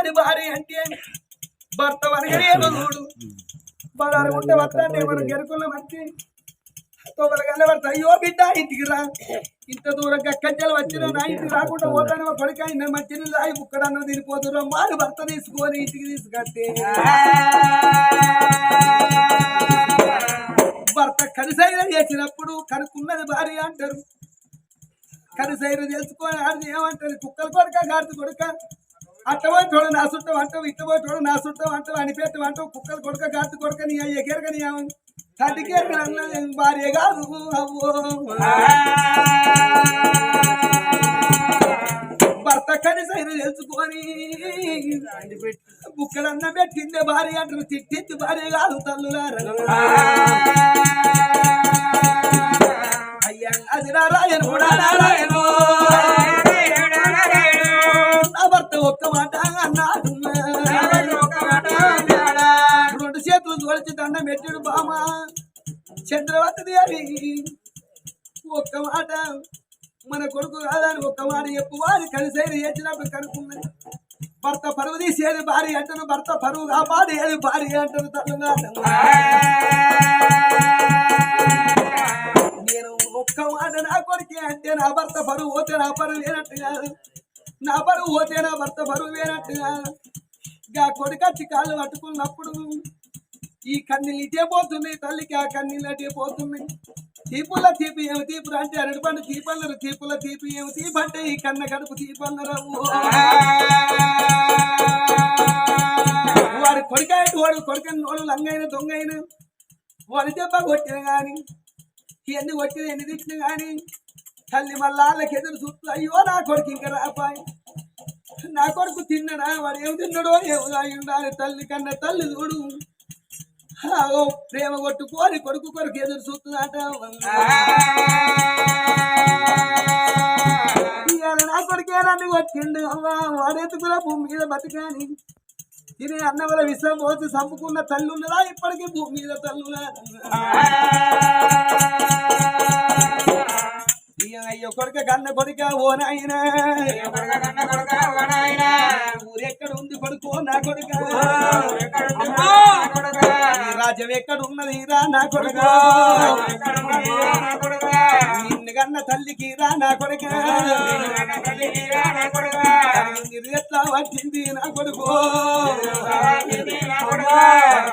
చేసుకొని భార్య అంటే భర్త వరగలేమో చూడు బడారు ఉంటే భర్త అంటే మనం గెరుకున్న మంచి తోబలగల్ల భర్త అయ్యో బిడ్డ ఇంటికి రా ఇంత దూరంగా కజ్జలు వచ్చిన నా ఇంటికి రాకుండా పోతాను కొడుక మంచి రాయి బుక్కడన్న తినిపోతున్నా మారు భర్త తీసుకొని ఇంటికి తీసుకొస్తే భర్త కరిసైన చేసినప్పుడు కనుక్కున్నది భార్య అంటారు కరిసైన తెలుసుకొని ఆడిది ఏమంటారు కుక్కలు కొడుక గాడిద కొడుక అట్టబోటోడు నా చుట్టం అంటావు ఇట్టబోటోడు నా చుట్టం అంటావు అనిపెట్టు అంటావు కుక్కలు కొడుక గాడిద కొడుక నీ ఎగరక నీ తండ్రికి అన్న భార్య కాదు అవ్వో భర్త కరిసైన తెలుసుకొని బుక్కడన్న పెట్టిందే భార్య అంటారు తిట్టింది భార్య కాదు తల్లులారా అయ్యా అది నారాయణ కూడా నారాయణ నా భర్త ఒక్క మాట అన్నాడు రెండు చేతులు తోడిచి దండం పెట్టాడు బామ చంద్రవతి అని ఒక్క మాట మన కొడుకు కాదని ఒక్క మాట చెప్పు వారి కలిసేది చేసినప్పుడు కనుక్కున్నది భర్త పరువు తీసేది భార్య అంటారు భర్త పరువు కాపాడేది భార్య అంటారు తల్లుగా నేను ఒక్క మాట నా కొడుకే అంటే నా భర్త పరువు పోతే నా పరువు లేనట్టు కాదు నా పరువు పోతే నా భర్త పరువు లేనట్టు కాదు గా కొడుకచ్చి కాళ్ళు పట్టుకున్నప్పుడు ఈ కన్నీళ్ళు ఇటే పోతున్నాయి తల్లికి ఆ కన్నీళ్ళు అటే పోతున్నాయి తీపుల తీపి ఏమి తీపురు అంటే అరటి పండు తీపన్నారు తీపుల తీపి ఏమి తీపి అంటే ఈ కన్న కడుపు తీపన్నారు వాడు కొడుకైన వాడు కొడుకని నోడు లంగైన దొంగైన వాడు దెబ్బ కొట్టిన కానీ ఎన్ని కొట్టిన ఎన్ని తిట్టిన కానీ తల్లి మళ్ళాళ్ళకి ఎదురు చూస్తూ అయ్యో నా కొడుకు ఇంకా రాపాయి నా కొడుకు తిన్నడా వాడు ఏమి తిన్నాడో ఏమి ఉండాలి తల్లి కన్నా తల్లి చూడు ప్రేమ కొట్టుకోని కొడుకు కొరకు ఎదురు చూస్తుందట నా కొడుకే నన్ను కొట్టిండు అవ్వా వాడెత్తుకున్న భూమి మీద బతికాని తినే అన్నవల విషం పోసి చంపుకున్న తల్లి ఉన్నదా ఇప్పటికీ భూమి మీద తల్లులా అయ్యో కొడుక కన్న కొడుక ఓ నాయన ఊరెక్కడ ఉంది కొడుకో నా కొడుక రాజ్యం ఎక్కడ ఉన్నది రా నా కొడుక నిన్ను కన్న తల్లికి రా నా కొడుక ఎట్లా వచ్చింది నా కొడుకు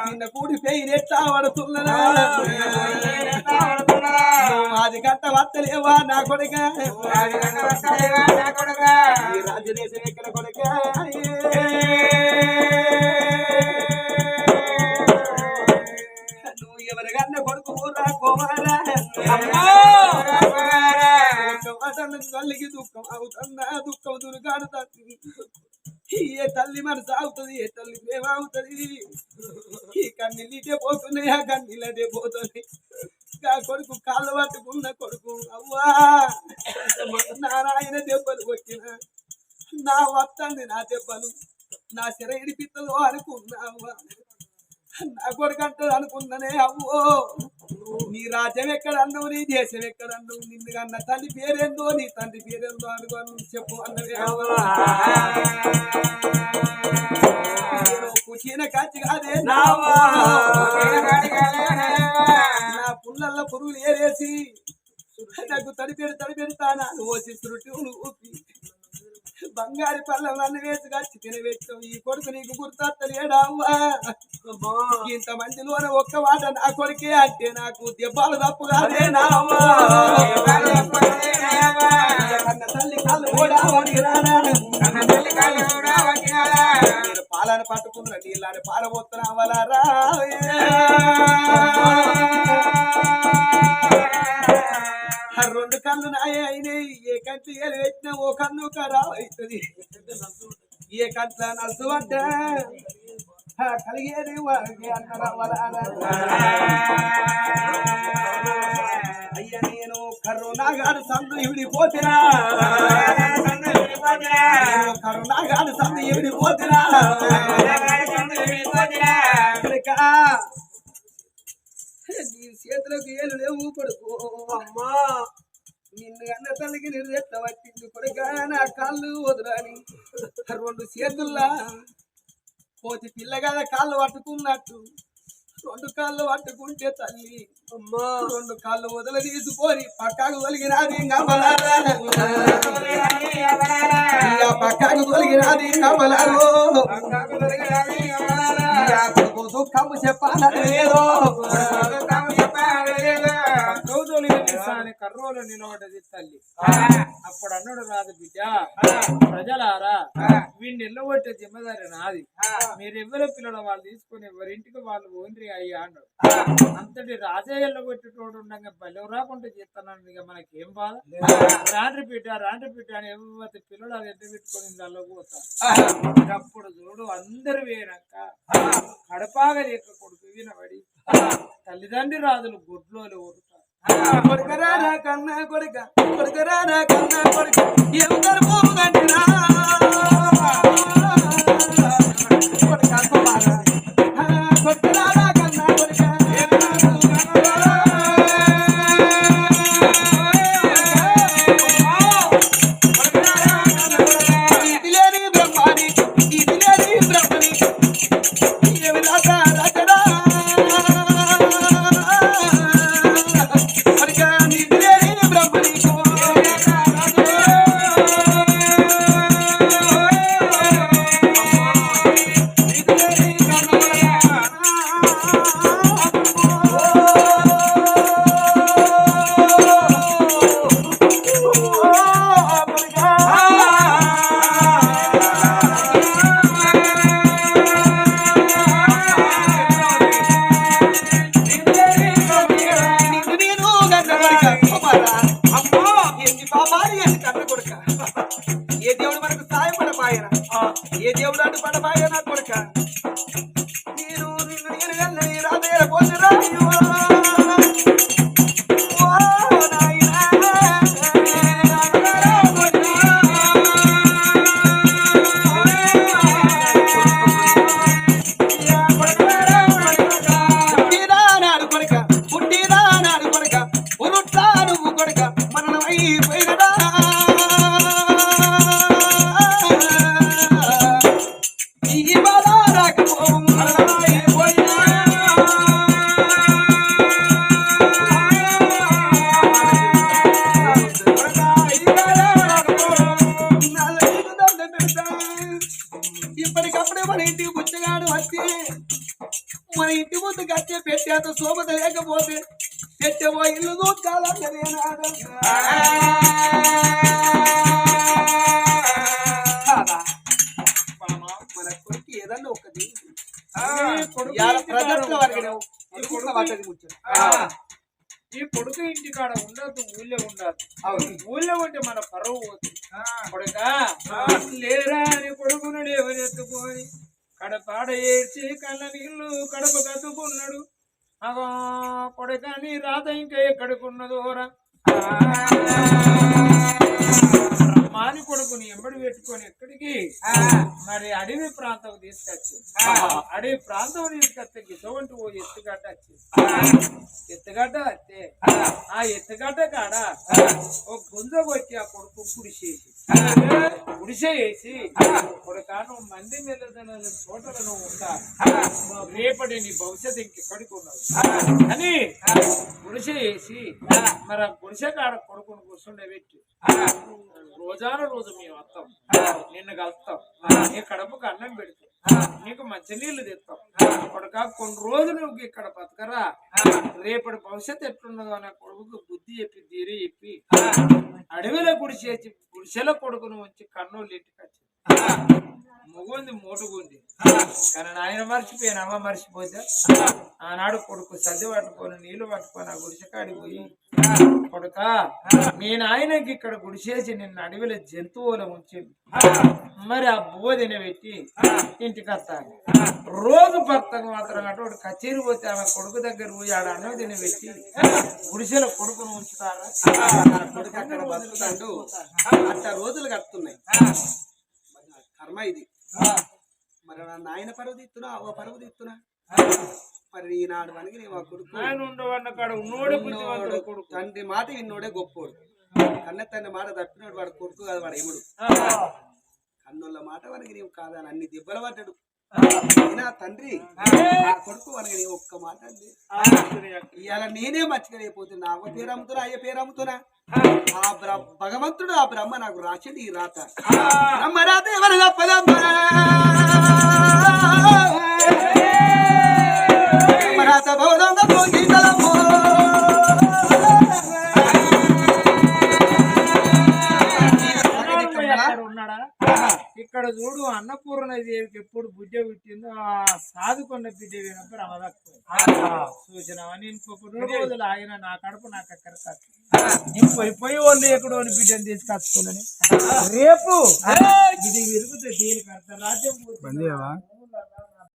చిన్న కూడి పెయిన్ ఎట్లా పడుతున్నదా అది గంట వస్తలేవా నా కొడుక రాజదేశం ఎక్కడ కొడుక నువ్వు ఎవరికన్నా కొడుకు రా కుమారా తల్లికి దుఃఖం అవుతుందా దుఃఖం దుర్గాడుతుంది ఏ తల్లి మనసు అవుతుంది ఏ తల్లి ప్రేమ అవుతుంది ఈ కన్నీళ్ళే పోతున్నాయి ఆ కన్నీళ్ళే పోతుంది కొడుకు కాళ్ళు పట్టుకున్న కొడుకు అవ్వా నారాయణ దెబ్బలు కొట్టిన నా వస్తుంది నా దెబ్బలు నా శర ఇడిపిత్తదో అనుకున్నా అవ్వా నా కొడుకు అంటది అనుకున్నానే అవ్వో నీ రాజ్యం ఎక్కడ అన్నావు నీ దేశం ఎక్కడ అన్నావు నిన్ను కన్న తల్లి పేరేందో నీ తండ్రి పేరేందో అనుకోని చెప్పు అన్నవే కుచిన కాచి కాదే నా పుల్లల్లో పురుగులు ఏరేసి నాకు తడిపెడతానా ఓసి శృతులు ఊపి బంగారు పళ్ళం నన్ను వేసి కచ్చి తినబెట్టావు ఈ కొడుకు నీకు గుర్తలేడావా ఇంత మందిలోన ఒక్క మాట నా కొడుకే అంటే నాకు దెబ్బలు తప్పు కాదే నావా తల్లి కాళ్ళు కూడా పాలను పట్టుకున్న నీళ్ళని పారబోతున్నావలారా రెండు కళ్ళు నాయ అయినాయి ఏ కంటి ఏలు పెట్టినా ఓ కన్ను ఖరాబ్ అవుతుంది ఏ కంట్ల నలుసు అంటే కలిగేది అయ్యా నేను కరుణాగాడు సందు ఇవిడిపోతున్నా కరుణాగాడు సందు ఇవిడిపోతున్నా నీ చేతులకు ఏలు లేవు కొడుకు అమ్మా నిన్ను అన్న తల్లికి నిర్రెత్త వచ్చింది కొడుక నా కాళ్ళు వదరాని రెండు చేతుల్లా పోతి పిల్లగాల కాళ్ళు పట్టుకున్నట్టు 2 కాళ్ళు పట్టుకుంటే తల్లి అమ్మా 2 కాళ్ళు వదల తీసుకొని పక్కకు తొలగినది పక్కకు తొలగినది దుఃఖము చెప్పాలని లేదో కర్రోలు నిలబడ్డది తల్లి. అప్పుడు అన్నాడు రాదు బిడ్డ, ప్రజలారా వీడిని ఎల్లగొట్టే జిమ్మదారి నాది, మీరెవ్వరో పిల్లల వాళ్ళు తీసుకుని ఎవరింటికి వాళ్ళు ఓన్రి అయ్యా అన్నాడు. అంతటి రాజే ఎల్లగొట్టేటోడు ఉండగా బలి రాకుండా చేస్తాను ఇక మనకేం బాధ. రాండ్రి బిడ్డ అని ఎవరి పిల్లలు అది ఎంత పెట్టుకొని అల్లపోతారు. అప్పుడు చూడు అందరు వేయనాక కడపాగా లేక కొడుకు వినబడి తల్లిదండ్రి రాజులు గుడ్లోలు ఊరుతారు. కొడుకరా కన్నా కొడుకరా కన్నా కొడుక ఏం కలుపుదంటిరా కొడుకరా కన్నా కొడుక ఇది లేని బ్రహ్మాని ఏమి రాజా రాజరా ఏ దేవుడు మనకు సాయం పడపాయన ఏ దేవుడు అటు పడపాయన కొడుక నేను నిన్ను రాజయ్య పోతురా ఇప్పటికప్పుడే మన ఇంటికి బుచ్చగాడు వచ్చి మన ఇంటి ముందు కట్టే పెట్టేంత శోభత లేకపోతే పెట్టేవో ఇల్లు దూకాలన్నదే మన కొడుకు ఏదన్నా ఒకటి ఈ కొడుకు ఇంటి కాడ ఉండదు, ఊళ్ళో ఉండదు. ఊళ్ళో ఉంటే మన పరువు పోతుంది. కొడుక లేరా అని కొడుకును లేవనెత్తుకొని కడపాడ ఏడ్చి కళ్ళ నీళ్లు కడప కత్తుకున్నాడు. కొడుక నీ రాత ఇంకా ఎక్కడికున్నదోరా మాని కొడుకుని ఎంబడి పెట్టుకొని ఎక్కడికి మరి అడవి ప్రాంతం తీసుకొచ్చి అడవి ప్రాంతం తీసుకొస్తే గిసవంటి ఓ ఎత్తుగడ్డ వచ్చింది. ఎత్తుగడ్డ వస్తే ఆ ఎత్తుగడ్డ కాడ ఓ గుంజ కొట్టి ఆ కొడుకు గుడిసే వేసి కొడుక నువ్వు మంది మెల్లదన చోటలో నువ్వు ఉంటా, రేపటి నీ భవిష్యత్తు ఇంకెక్కడికి ఉన్నావు అని గుడిసె వేసి మరి ఆ గుడిసె కాడ కొడుకుని కూర్చుండే పెట్టి రోజాన రోజు మేము వస్తాం, నిన్ను కలుస్తాం, నీ కడపకు అన్నం పెడతాం, నీకు మంచినీళ్ళు తెస్తాం. కొడుక కొన్ని రోజులు నువ్వు ఇక్కడ బతకరా, రేపటి భవిష్యత్తు ఎట్లున్నదో అనే కొడుకు బుద్ధి చెప్పి తీరి చెప్పి అడవిలో గుడిసేసి గుడిసెల కొడుకును వచ్చి కర్నూలు ఇంటికి వచ్చి మొగుంది మోటుగుంది. కానీ ఆయన మర్చిపోయాను, అమ్మ మర్చిపోతే ఆనాడు కొడుకు సద్ది పట్టుకొని నీళ్లు పట్టుకొని ఆ గుడిసెకాడికి పోయి కొడుక మీ నాయనకి ఇక్కడ గుడిసేసి నిన్ను అడవిలో జంతువులు ఉంచింది, మరి ఆ బోధిని పెట్టి ఇంటికి వస్తాను. రోజు భర్తకు మాత్రం అటువంటి కచేరి పోతే ఆమె కొడుకు దగ్గర పోయి ఆడ అన్నదిని పెట్టి గుడిసెలో కొడుకును ఉంచుతారా? కొడుకు అక్కడ బతుకుతాడు. అట్లా రోజులు కడుతున్నాయి కర్మ ఇది. మరి నాయన పరువు తీస్తున్నా అవ్వ పరువు తీస్తున్నా. మరి ఈనాడు వనికి నీ కొడుకు తండ్రి మాట విన్నోడే గొప్పోడు, కన్న తండ్రి మాట తప్పినోడు వాడు కొడుకు కాదు, వాడు ఎముడు. కన్నుల మాట వనికి నీవు కాదని అన్ని దెబ్బలు పడ్డాడు. నా తండ్రి నా కొడుకు అనగా ఒక్క మాట అండి ఇవాళ నేనే మర్చిపోతున్నా అవ్వ పేరు అమ్ముతున్నా అయ్య పేరు అమ్ముతున్నా భగవంతుడు ఆ బ్రహ్మ నాకు రాసింది ఈ రాత బ్రహ్మ రాత ఎవరు తప్పదమ్మా రాత భవదంగా పోగీతలమ్మో ఉన్నాడా ఇక్కడ చూడు అన్నపూర్ణదేవికి ఎప్పుడు బుడ్డ పుట్టిందో ఆ సాధుకున్న బిడ్డ వినప్పుడు అవదక్కువ సూచన నేను ఇంకొక 2 రోజులు ఆయన నా కడుపు నాకు అక్కడ పోయి వాళ్ళు ఎక్కడో బిడ్డను తీసుకొచ్చుకున్నాను రేపు ఇది విరుగుతుంది దీనికి అర్థం రాజ్యం